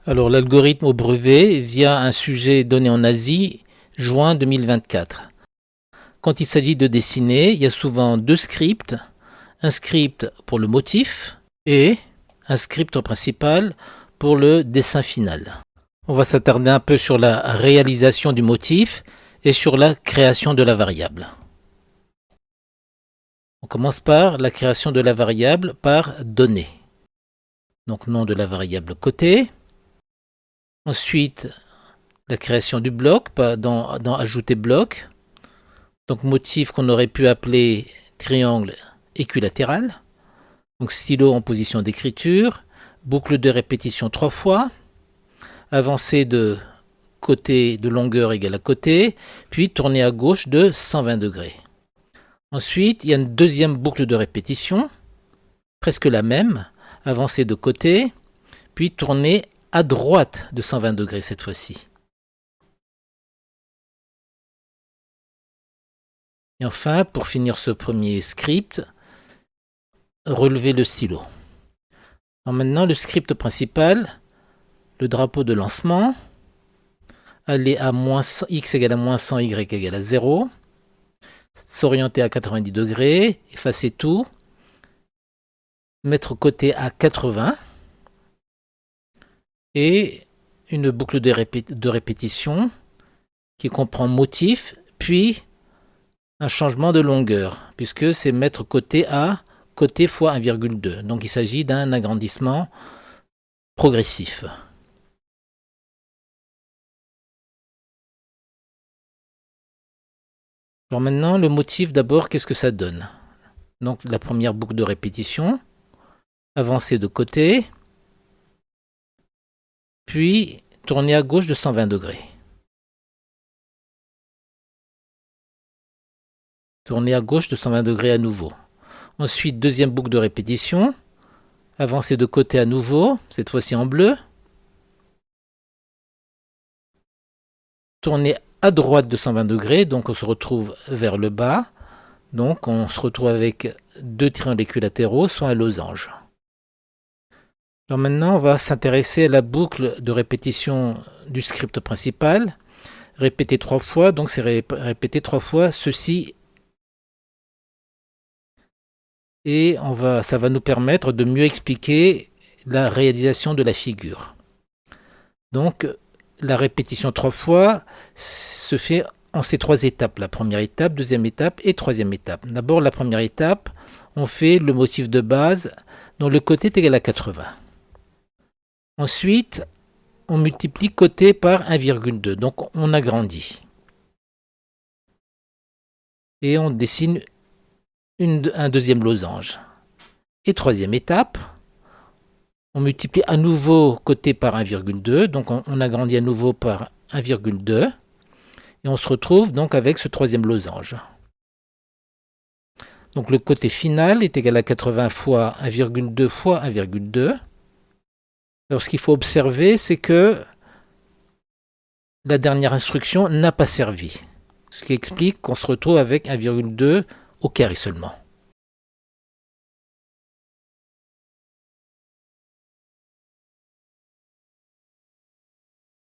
Alors, l'algorithme au brevet via un sujet donné en Asie, juin 2024. Quand il s'agit de dessiner, il y a souvent deux scripts. Un script pour le motif et un script principal pour le dessin final. On va s'attarder un peu sur la réalisation du motif et sur la création de la variable. On commence par la création de la variable par données. Donc nom de la variable côté. Ensuite, la création du bloc dans ajouter bloc. Donc motif qu'on aurait pu appeler triangle équilatéral. Donc stylo en position d'écriture. Boucle de répétition 3 fois. Avancée de côté de longueur égale à côté. Puis tourner à gauche de 120 degrés. Ensuite, il y a une deuxième boucle de répétition. Presque la même. Avancée de côté. Puis tourner à droite de 120 degrés cette fois-ci. Et enfin, pour finir ce premier script, relever le stylo. Alors maintenant, le script principal, le drapeau de lancement, aller à x égale à moins 100, y égale à 0, s'orienter à 90 degrés, effacer tout, mettre côté à 80, et une boucle de répétition qui comprend motif, puis un changement de longueur, puisque c'est mettre côté à côté fois 1,2. Donc il s'agit d'un agrandissement progressif. Alors maintenant, le motif d'abord, qu'est-ce que ça donne? Donc la première boucle de répétition, avancer de côté, puis tourner à gauche de 120 degrés. Tourner à gauche de 120 degrés à nouveau. Ensuite, deuxième boucle de répétition, avancer de côté à nouveau, cette fois-ci en bleu. Tourner à droite de 120 degrés, donc on se retrouve vers le bas. Donc on se retrouve avec deux triangles équilatéraux, soit un losange. Alors maintenant, on va s'intéresser à la boucle de répétition du script principal. Répéter 3 fois, donc c'est répéter 3 fois ceci. Et ça va nous permettre de mieux expliquer la réalisation de la figure. Donc la répétition 3 fois se fait en ces 3 étapes. La première étape, deuxième étape et troisième étape. D'abord, la première étape, on fait le motif de base dont le côté est égal à 80. Ensuite, on multiplie côté par 1,2. Donc on agrandit. Et on dessine un deuxième losange. Et troisième étape, on multiplie à nouveau côté par 1,2. Donc on agrandit à nouveau par 1,2. Et on se retrouve donc avec ce troisième losange. Donc le côté final est égal à 80 fois 1,2 fois 1,2. Alors ce qu'il faut observer, c'est que la dernière instruction n'a pas servi. Ce qui explique qu'on se retrouve avec 1,2 au carré seulement.